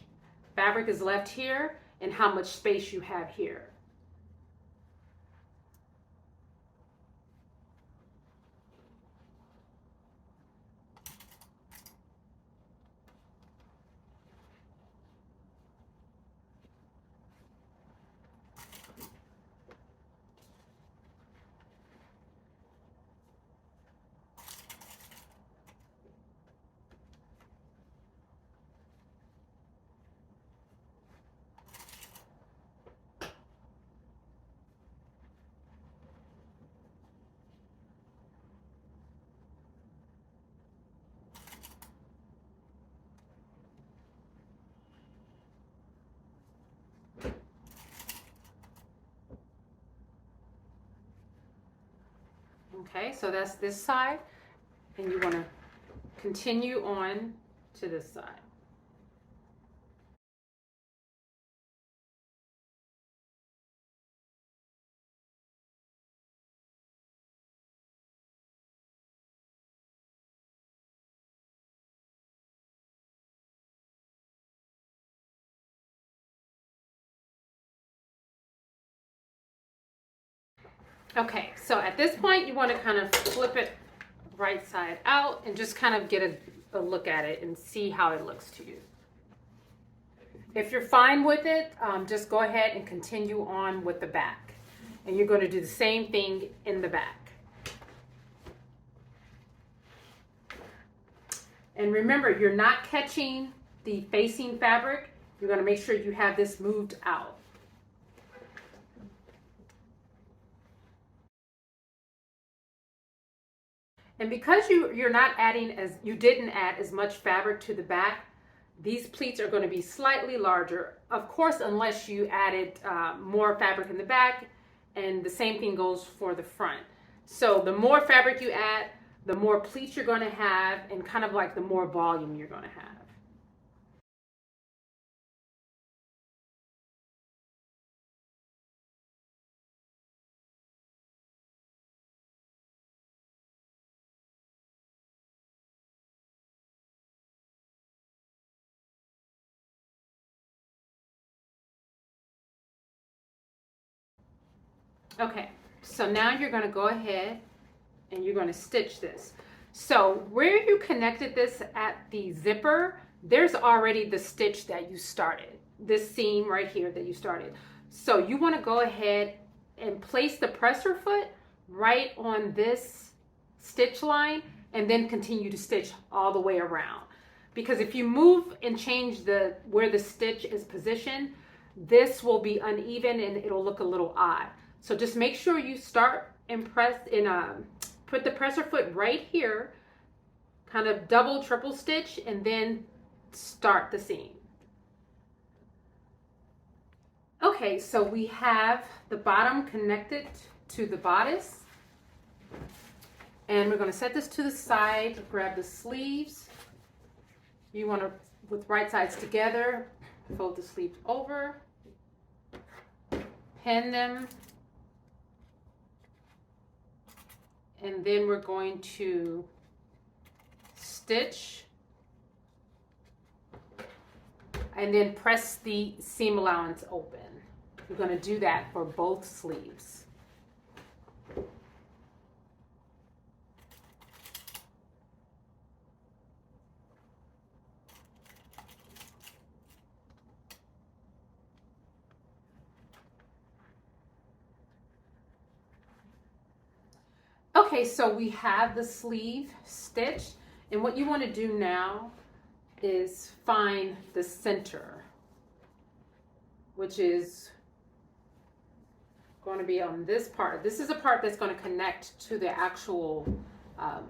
fabric is left here and how much space you have here. Okay, so that's this side, and you want to continue on to this side. Okay, so at this point, you want to kind of flip it right side out and just kind of get a look at it and see how it looks to you. If you're fine with it, just go ahead and continue on with the back. And you're going to do the same thing in the back. And remember, you're not catching the facing fabric. You're going to make sure you have this moved out. And because you didn't add as much fabric to the back, these pleats are going to be slightly larger. Of course, unless you added more fabric in the back, and the same thing goes for the front. So the more fabric you add, the more pleats you're going to have, and kind of like the more volume you're going to have. Okay, so now you're going to go ahead and you're going to stitch this. So where you connected this at the zipper, there's already the stitch that you started, this seam right here that you started. So you want to go ahead and place the presser foot right on this stitch line and then continue to stitch all the way around. Because if you move and change where the stitch is positioned, this will be uneven and it'll look a little odd. So just make sure you start and put the presser foot right here, kind of double, triple stitch, and then start the seam. Okay, so we have the bottom connected to the bodice. And we're going to set this to the side, grab the sleeves. You want to, with right sides together, fold the sleeves over, pin them, and then we're going to stitch and then press the seam allowance open. We're going to do that for both sleeves. Okay, so we have the sleeve stitched, and what you want to do now is find the center, which is going to be on this part. This is a part that's going to connect to the actual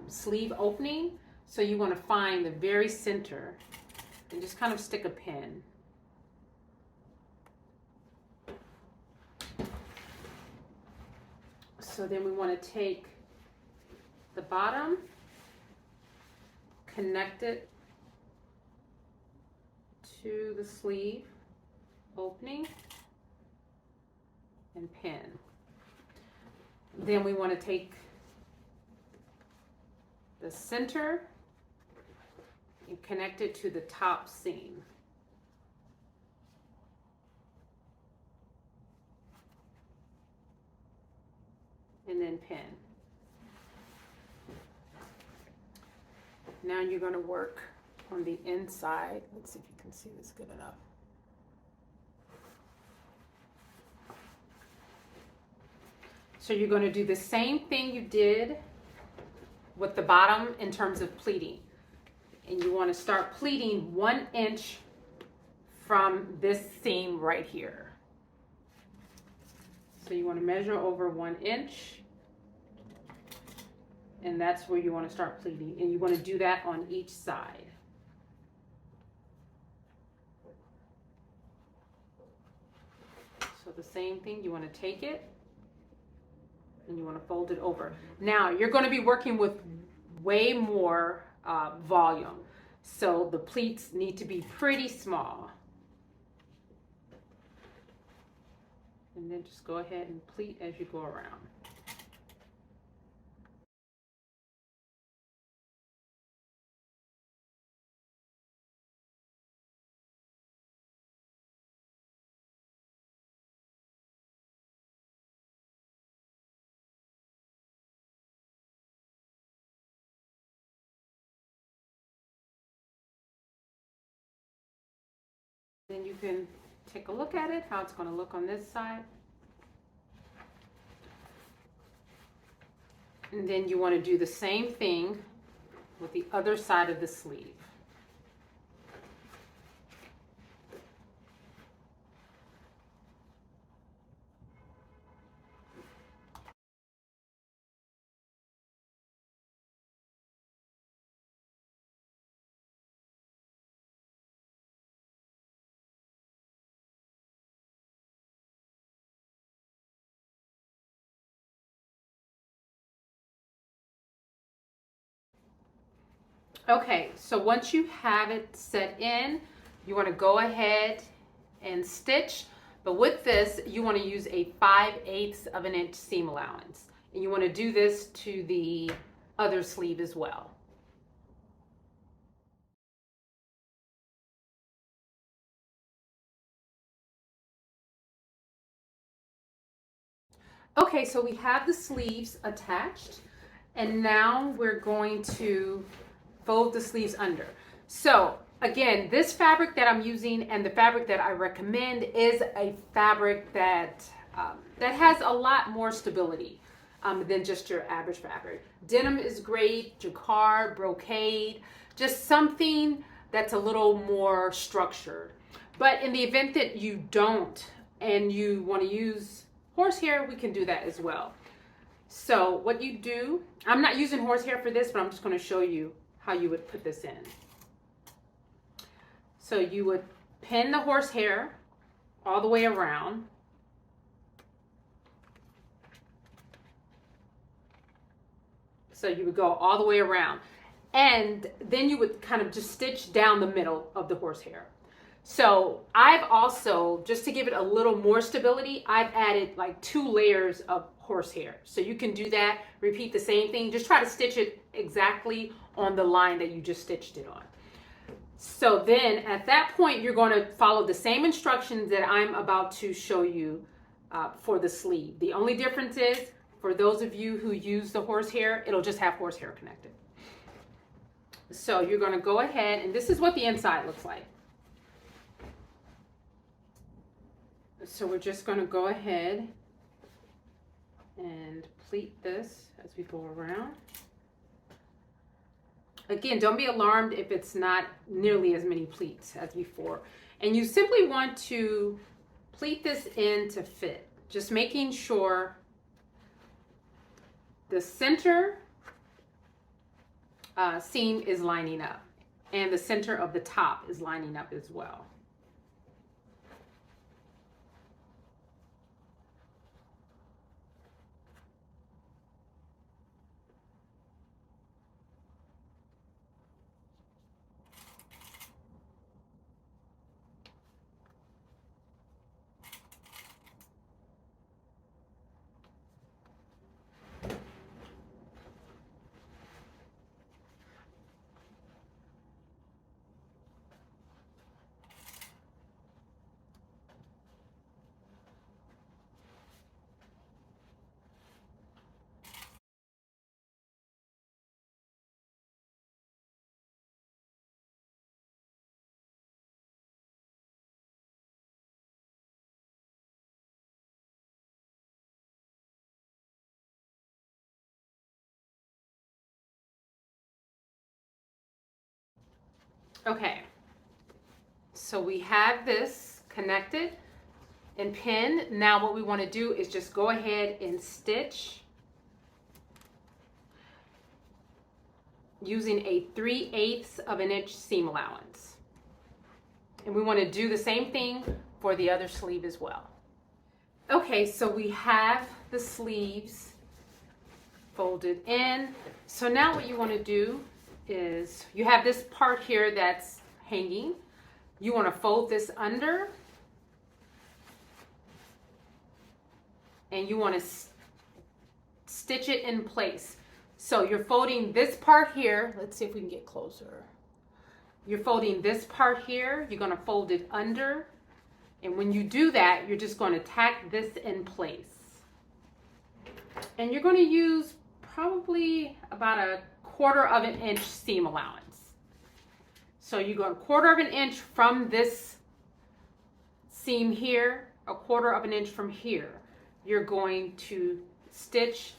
sleeve opening. So you want to find the very center and just kind of stick a pin. So then we want to take the bottom, connect it to the sleeve opening, and pin. Then we want to take the center and connect it to the top seam. And then pin. Now you're going to work on the inside. Let's see if you can see this good enough. So you're going to do the same thing you did with the bottom in terms of pleating. And you want to start pleating 1 inch from this seam right here. So you want to measure over 1 inch. And that's where you want to start pleating. And you want to do that on each side. So the same thing, you want to take it and you want to fold it over. Now you're going to be working with way more volume. So the pleats need to be pretty small. And then just go ahead and pleat as you go around. Then you can take a look at it, how it's going to look on this side. And then you want to do the same thing with the other side of the sleeve. Okay, so once you have it set in, you want to go ahead and stitch. But with this, you want to use a 5/8 of an inch seam allowance. And you want to do this to the other sleeve as well. Okay, so we have the sleeves attached, and now we're going to fold the sleeves under. So again, this fabric that I'm using and the fabric that I recommend is a fabric that that has a lot more stability than just your average fabric. Denim is great, jacquard, brocade, just something that's a little more structured. But in the event that you don't and you want to use horsehair, we can do that as well. So what you do, I'm not using horsehair for this, but I'm just going to show you how you would put this in. So you would pin the horsehair all the way around. So you would go all the way around. And then you would kind of just stitch down the middle of the horsehair. So I've also, just to give it a little more stability, I've added like 2 layers of horsehair. So you can do that, repeat the same thing, just try to stitch it exactly on the line that you just stitched it on. So then at that point, you're going to follow the same instructions that I'm about to show you for the sleeve. The only difference is, for those of you who use the horsehair, it'll just have horsehair connected. So you're going to go ahead, and this is what the inside looks like. So we're just going to go ahead and pleat this as we go around. Again, don't be alarmed if it's not nearly as many pleats as before. And you simply want to pleat this in to fit, just making sure the center seam is lining up and the center of the top is lining up as well. Okay, so we have this connected and pinned. Now what we want to do is just go ahead and stitch using a 3/8 of an inch seam allowance. And we want to do the same thing for the other sleeve as well. Okay, so we have the sleeves folded in. So now what you want to do is, you have this part here that's hanging. You want to fold this under, and you want to stitch it in place. So you're folding this part here. Let's see if we can get closer. You're folding this part here. You're going to fold it under. And when you do that, you're just going to tack this in place. And you're going to use probably about a 1/4 of an inch seam allowance. So you go 1/4 of an inch from this seam here, a 1/4 of an inch from here. You're going to stitch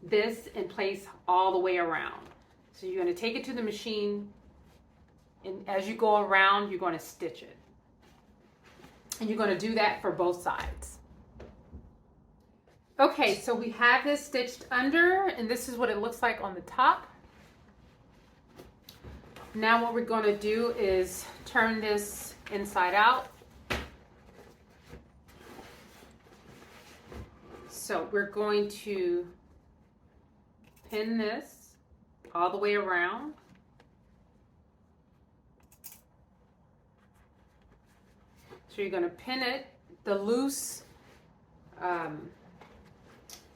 this in place all the way around. So you're going to take it to the machine, and as you go around, you're going to stitch it. And you're going to do that for both sides. Okay, so we have this stitched under, and this is what it looks like on the top. Now what we're going to do is turn this inside out. So we're going to pin this all the way around. So you're going to pin it, the loose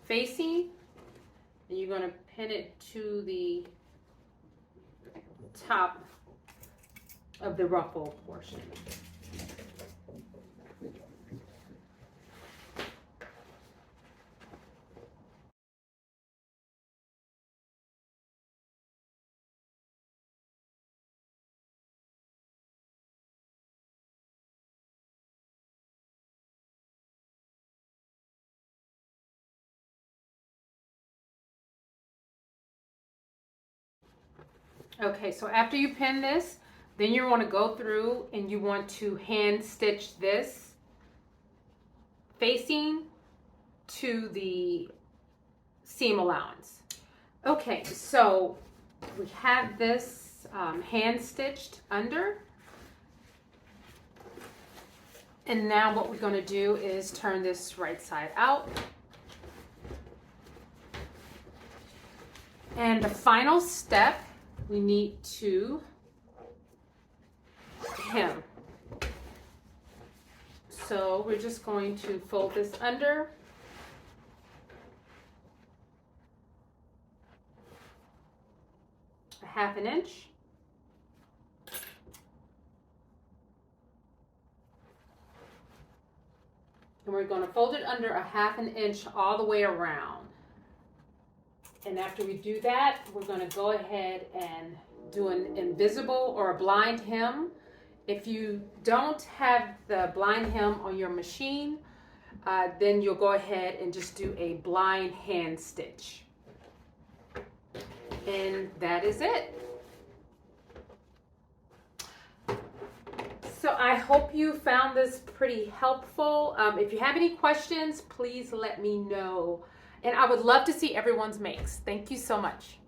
facing, and you're going to pin it to the top of the ruffle portion. Okay, so after you pin this, then you want to go through and you want to hand stitch this facing to the seam allowance. Okay, so we have this hand stitched under. And now what we're going to do is turn this right side out. And the final step, we need to hem. So we're just going to fold this under. A 1/2 inch. And we're going to fold it under a 1/2 inch all the way around. And after we do that, we're going to go ahead and do an invisible or a blind hem. If you don't have the blind hem on your machine, then you'll go ahead and just do a blind hand stitch. And that is it. So I hope you found this pretty helpful. If you have any questions, please let me know. And I would love to see everyone's makes. Thank you so much.